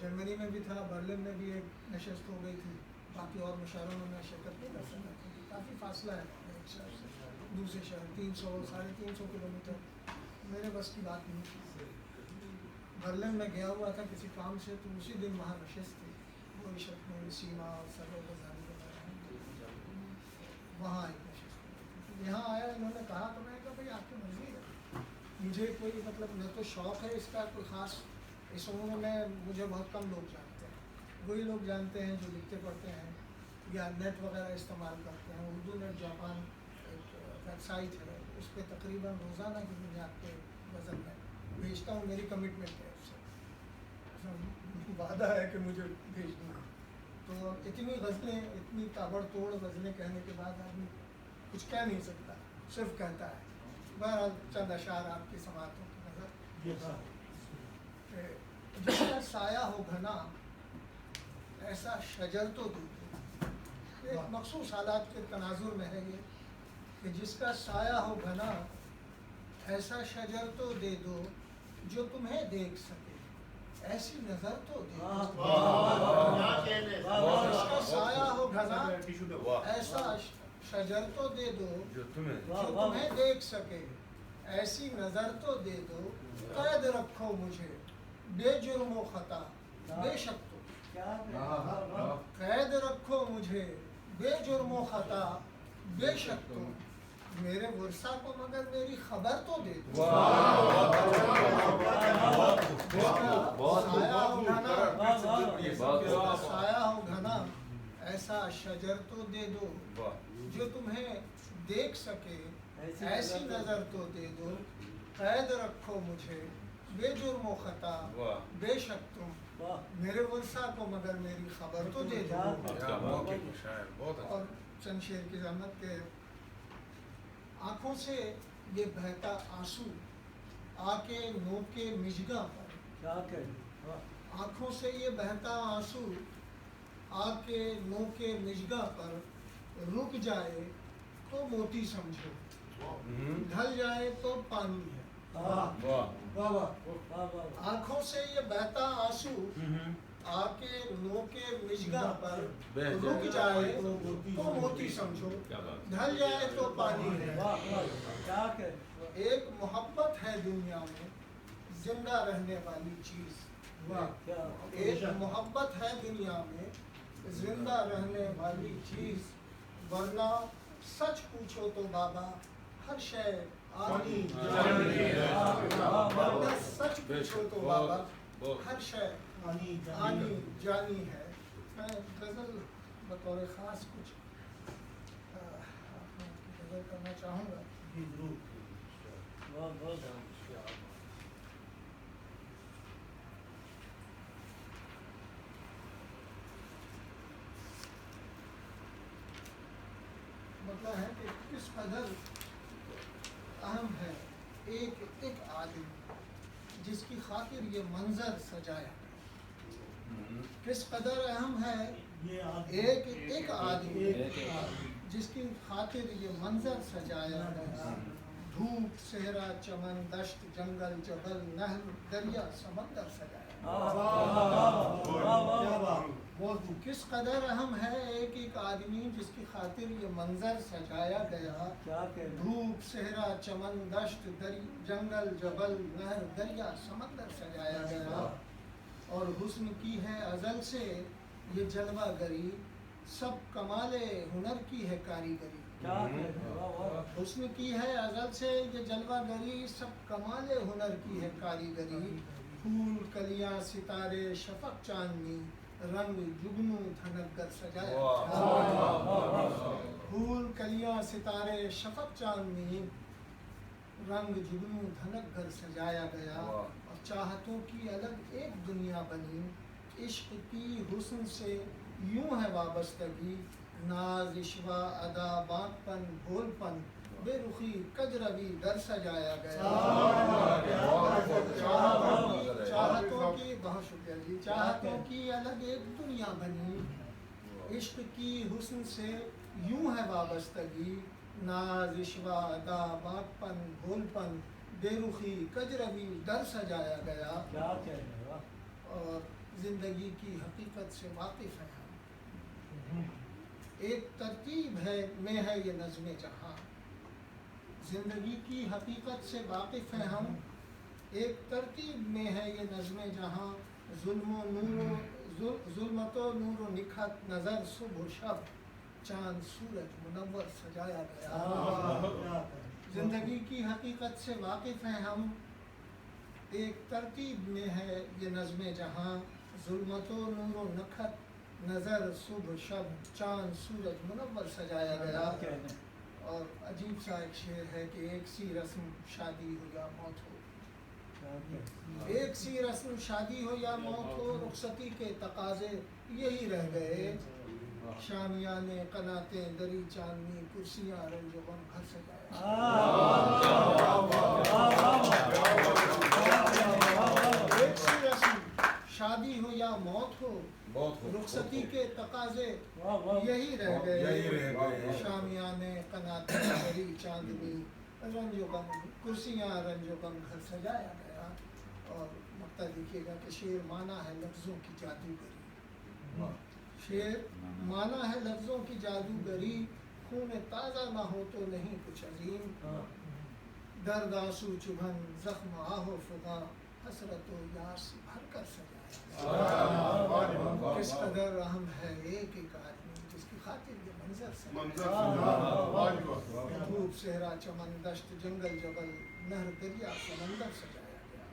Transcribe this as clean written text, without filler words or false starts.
جرمنی میں بھی تھا، برلن میں بھی ایک نشست ہو گئی تھی، باقی اور مشاعروں میں شرکت نہیں کر سکا کیونکہ کافی فاصلہ ہے ایک شہر سے دوسرے شہر، 300-350 کلومیٹر، میرے بس کی بات نہیں تھی۔ برلن میں گیا ہوا تھا کسی کام سے، تو اسی دن وہاں نشست تھی، کوئی شک نہیں، سیما اور سرو غزالی وغیرہ وہاں ایک نشست ہوئی تھی۔ یہاں آیا انہوں نے کہا تو میں نے کہا بھائی آپ کی مرضی ہے، مجھے کوئی مطلب نہ تو شوق ہے اس کا کوئی خاص، اس عمر میں مجھے بہت کم لوگ جانتے ہیں، وہی لوگ جانتے ہیں جو لکھتے پڑھتے ہیں یا نیٹ وغیرہ استعمال کرتے ہیں۔ اردو نیٹ جاپان ایک ویب سائٹ ہے، اس پہ تقریباً روزانہ کی بنیاد پہ غزل میں بھیجتا ہوں، میری کمٹمنٹ ہے اس سے، وعدہ ہے کہ مجھے بھیج دوں گا۔ تو اتنی غزلیں، اتنی تابڑ توڑ غزلیں کہنے کے بعد آدمی کچھ کہہ نہیں سکتا، صرف کہتا ہے۔ بہرحال چند اشعار آپ کی سماعتوں کی نظر کہ جس کا سایہ ہو گھنا ایسا شجر تو دے دو، ایک مخصوص حالات کے تناظر میں ہے یہ کہ جس کا سایہ ہو گھنا ایسا شجر تو دے دو جو تمہیں دیکھ سکے، ایسی نظر تو دے دو۔ جس کا سایہ ہو گھنا ایسا شجر تو دے دو جو تمہیں دیکھ سکے، ایسی نظر تو دے دو، قید رکھو مجھے بے جرم و خطا بے شک تم، قید رکھو مجھے بے جرم و خطا بے شک تم، میرے ورثہ کو مگر میری خبر تو دے دو۔ سایہ ہو گھنا ایسا شجر تو دے دو جو تمہیں دیکھ سکے، ایسی نظر تو دے دو، قید رکھو مجھے بے جرم و خطا بے شک تم، میرے ورثہ کو مگر میری خبر تو دے دو۔ اور چند شعر کی زحمت کے آنکھوں سے یہ بہتا آنسو آ کے نوکے مژگاں پر، آنکھوں سے یہ بہتا آنسو آ کے نوکے مژگاں پر، رک جائے تو موتی سمجھو ڈھل جائے تو پانی ہے۔ آنکھوں سے یہ بہتا آنسو آ کے نوکے مژگاں پر، رک جائے تو موتی سمجھو ڈھل جائے تو پانی ہے۔ ایک محبت ہے دنیا میں زندہ رہنے والی چیز، ایک محبت ہے دنیا میں زندہ رہنے والی چیز، ورنہ سچ پوچھو تو بابا ہر شے آنی جانی ہے، ورنہ سچ پوچھو تو بابا ہر شے آنی جانی ہے۔ میں غزل بطور خاص کچھ آپ کی غزل کرنا چاہوں گا۔ مطلب ہے کہ کس قدر اہم ہے ایک ایک آدمی جس کی خاطر یہ منظر سجایا، کس قدر اہم ہے ایک ایک آدمی جس کی خاطر یہ منظر سجایا گیا، دھوپ صحرا چمن دشت جنگل جبل نہر دریا سمندر سجایا، کس قدر اہم ہے ایک ایک آدمی جس کی خاطر یہ منظر سجایا گیا، دھوپ صحرا چمن دشت جنگل جبل نہر دریا سمندر سجایا گیا، اور حسن کی ہے ازل سے یہ جلوہ گری، سب کمال ہنر کی ہے کاریگری، حسن کی ہے ازل سے یہ جلوہ گری، سب کمال ہنر کی ہے کاریگری، پھول کلیاں ستارے شفق چاندنی رنگ جگنو دھنک کر سجایا، پھول کلیاں ستارے شفق چاندنی رنگ جگنو دھنک کر سجایا گیا، اور چاہتوں کی الگ ایک دنیا بنی، عشق کی حسن سے یوں ہے وابستگی، ناز عشوہ ادا باک پن بھول پن بے رخی کجروی در سجایا گیا، چاہتوں کی بہت شکریہ جی، چاہتوں کی الگ ایک دنیا بنی، عشق کی حسن سے یوں ہے وابستگی، ناز عشوہ ادا باک پن بھول پن بے رخی کجروی در سجایا گیا، اور زندگی کی حقیقت سے واقف ہیں ہم، ایک ترتیب ہے میں ہے یہ نظم جہاں، زندگی کی حقیقت سے واقف ہیں ہم، ایک ترتیب میں ہے یہ نظم جہاں، ظلمت و نور و نکھت نظر صبح و شب، چاند سورج منور سجایا گیا۔ زندگی کی حقیقت سے واقف ہیں ہم، ایک ترتیب میں ہے یہ نظم جہاں، ظلمت و نور و نکھت نظر صبح و شب، چاند سورج منور سجایا گیا۔ اور عجیب سا ایک شعر ہے کہ ایک سی رسم شادی ہو یا موت ہو، ایک سی رسم شادی ہو یا موت ہو، رخصتی کے تقاضے یہی رہ گئے، شامیانے قناتیں دری چاندنی، کرسیاں رنج و غم گھر سجایا۔ ایک سی رسم شادی ہو یا موت ہو، رخصتی کے تقاضے یہی رہ گئے، شامیانے قناتیں دری چاندنی، رنج و غم کرسیاں رنج و غم گھر سجایا گیا۔ اور نقطہ دیکھیے گا کہ شعر مانا ہے لفظوں کی جادوگری، شعر مانا ہے لفظوں کی جادوگری، خون تازہ نہ ہو تو نہیں کچھ عظیم، درد آنسو چبھن زخم آہ و فغاں، حسرت و یاس بھر کر سجایا۔ کس قدر اہم ہے ایک ایک آدمی جس کی خاطر یہ منظر سجایا، دھوپ صحرا چمن دشت جنگل جبل، نہر دریا سمندر سجایا گیا۔